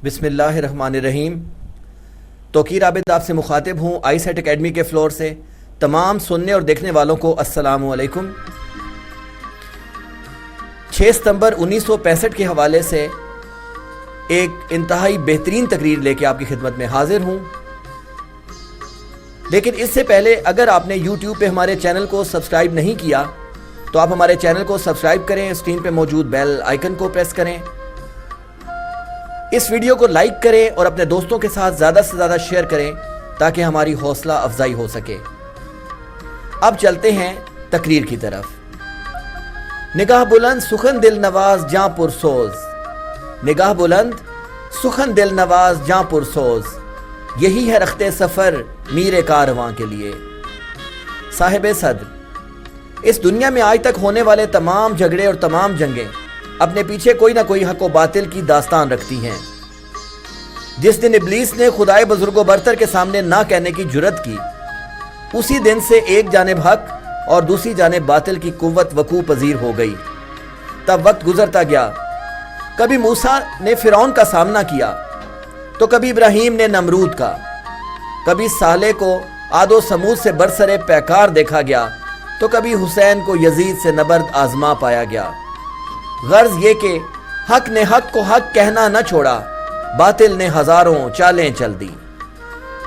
बिस्मिल्लाह रहमान रहीम। तोकीर आबिद आपसे मुखातिब हूँ आई सेट अकेडमी के फ्लोर से। तमाम सुनने और देखने वालों को अस्सलामु अलैकुम। 6 सितंबर 1965 के हवाले से एक इंतहाई बेहतरीन तकरीर लेके आपकी खिदमत में हाजिर हूँ। लेकिन इससे पहले अगर आपने YouTube पे हमारे चैनल को सब्सक्राइब नहीं किया तो आप हमारे चैनल को सब्सक्राइब करें, स्क्रीन पे मौजूद बेल आइकन को प्रेस करें, इस वीडियो को लाइक करें और अपने दोस्तों के साथ ज़्यादा से ज़्यादा शेयर करें ताकि हमारी हौसला अफजाई हो सके। अब चलते हैं तकरीर की तरफ। निगाह बुलंद सुखन दिल नवाज जां पुरसोज, निगाह बुलंद सुखन दिल नवाज जां पुरसोज, यही है रखते सफ़र मीरे कारवां के लिए। साहिब सद्र, इस दुनिया में आज तक होने वाले तमाम झगड़े और तमाम जंगें अपने पीछे कोई ना कोई हक व बातिल की दास्तान रखती हैं। जिस दिन इब्लीस ने खुदाए बुजुर्गो बरतर के सामने ना कहने की जुर्रत की, उसी दिन से एक जानिब हक और दूसरी जानिब बातिल की कुव्वत वकू पजीर हो गई। तब वक्त गुजरता गया, कभी मूसा ने फिरौन का सामना किया तो कभी इब्राहीम ने नमरूद का, कभी साले को आदो समूद से बरसरे पैकार देखा गया तो कभी हुसैन को यजीद से नबर्द आजमा पाया गया। गर्ज ये कि हक ने हक को हक कहना न छोड़ा, बातिल ने हजारों चालें चल दी।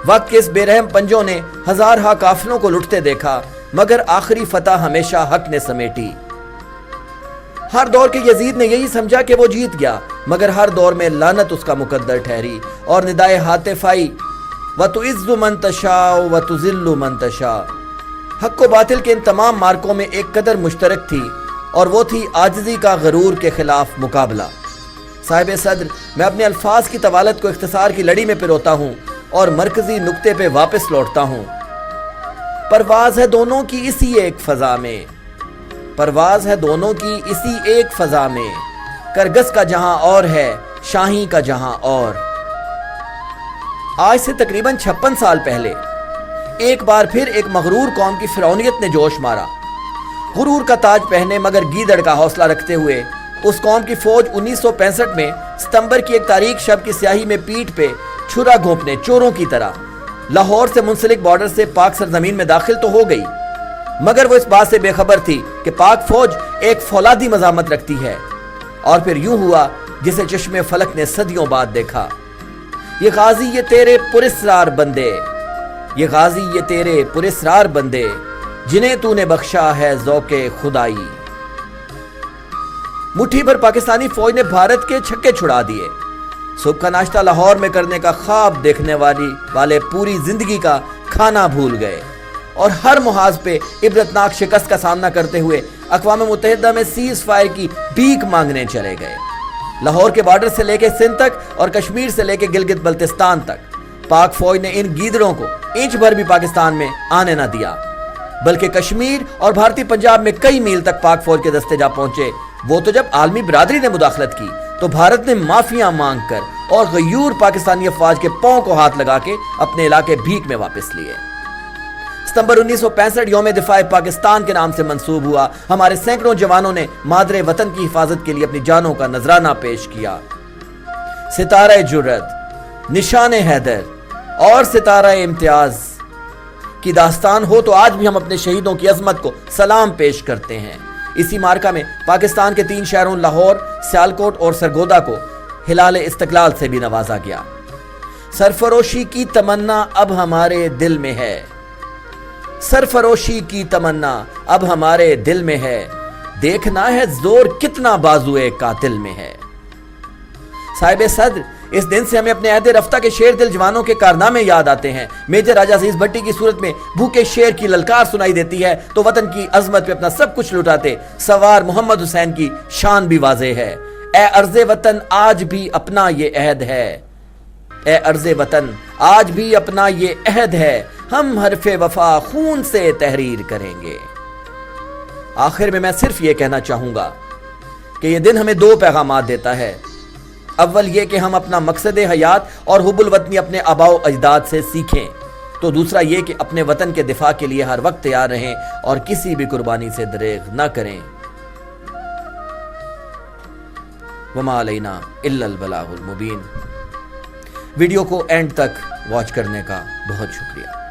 वक्त के इस बेरहम पंजों ने हजारहा काफिलों को लुटते देखा, मगर आखिरी फतह हमेशा हक ने समेटी। हर दौर के यजीद ने यही समझा कि वो जीत गया, मगर हर दौर में लानत उसका मुकद्दर ठहरी और निदाए हातिफाई व तुइज़्ज़ु मन तशाअ व तुज़िल्लु मन तशाअ। हक व बातिल के इन तमाम मार्कों में एक कदर मुश्तरक थी और वो थी आजिज़ी का गरूर के खिलाफ मुकाबला। साहिब सद्र, मैं अपने अल्फाज की तवालत को इख्तिसार की लड़ी में पिरोता हूँ और मरकजी नुक्ते पे वापस लौटता हूँ। परवाज है दोनों की इसी एक फजा में, परवाज है दोनों की इसी एक फजा में, करगस का जहां और है शाही का जहां और। आज से तकरीबन 56 साल पहले एक बार फिर एक मगरूर कौम की फिरौनियत ने जोश मारा। गुरूर का ताज पहने मगर गीदड़ का हौसला रखते हुए उस कौम की फौज 1965 में सितंबर की 1 तारीख शब की स्याही में पीठ पे छुरा घोंपने चोरों की तरह लाहौर से मुंसलिक बॉर्डर से पाक सरजमीन में दाखिल तो हो गई, मगर वो इस बात से बेखबर थी कि पाक फौज एक फौलादी मजामत रखती है। और फिर यूं हुआ जिसे चश्मे फलक ने सदियों बाद देखा। ये गाजी ये तेरे पुरस्रार बंदे, ये गाजी ये तेरे पुरस्रार बंदे, जिन्हें तूने बख्शा है ज़ौक़े खुदाई। मुट्ठी भर पाकिस्तानी फौज ने भारत के छक्के छुड़ा दिए। सुबह का नाश्ता लाहौर में करने का ख्वाब देखने वाले पूरी जिंदगी का खाना भूल गए और हर मुहाज पे इबरतनाक शिकस्त का सामना करते हुए अक़वाम मुत्तहिदा में सीज फायर की भीख मांगने चले गए। लाहौर के बॉर्डर से लेकर सिंध तक और कश्मीर से लेकर गिलगित बल्तिस्तान तक पाक फौज ने इन गीदड़ों को इंच भर भी पाकिस्तान में आने न दिया, बल्कि कश्मीर और भारतीय पंजाब में कई मील तक पाक फौज के दस्ते जा पहुंचे। वो तो जब आलमी बिरादरी ने मुदाखलत की तो भारत ने माफिया मांग कर और गयूर पाकिस्तानी अफवाज के पांव को हाथ लगा के अपने इलाके भीख में वापस लिए। सितंबर 1965 यौम दिफाए पाकिस्तान के नाम से मंसूब हुआ। हमारे सैकड़ों जवानों ने मादरे वतन की हिफाजत के लिए अपनी जानों का नजराना पेश किया। सितारा जुर्रत, निशाने हैदर और सितारा इम्तियाज की दास्तान हो तो आज भी हम अपने शहीदों की अजमत को सलाम पेश करते हैं। इसी मार्का में पाकिस्तान के 3 शहरों लाहौर, सियालकोट और सरगोदा को हिलाल इस्तकलाल से भी नवाजा गया। सरफरोशी की तमन्ना अब हमारे दिल में है, सरफरोशी की तमन्ना अब हमारे दिल में है, देखना है जोर कितना बाजुए कातिल में है। साहिब सद्र, इस दिन से हमें अपने अहद रफ्ता के शेर दिल जवानों के कारनामे याद आते हैं। मेजर राजा अजीज भट्टी की सूरत में भूखे शेर की ललकार सुनाई देती है तो वतन की अजमत पे अपना सब कुछ लुटाते सवार मोहम्मद हुसैन की शान भी वाजे है। ए अर्ज़े वतन आज भी अपना ये अहद है, ए अर्ज़े वतन आज भी अपना ये अहद है, हम हरफे वफा खून से तहरीर करेंगे। आखिर में मैं सिर्फ ये कहना चाहूंगा कि ये दिन हमें 2 पैगाम देता है। अव्वल ये कि हम अपना मकसद हयात और हुब्बुल वतनी अपने आबाओ अजदाद से सीखें, तो दूसरा ये कि अपने वतन के दिफा के लिए हर वक्त तैयार रहें और किसी भी कुर्बानी से दरेग न करें। वमा अलैना इल्लल बलागुल मुबीन। ویڈیو کو اینڈ تک واچ کرنے کا بہت شکریہ۔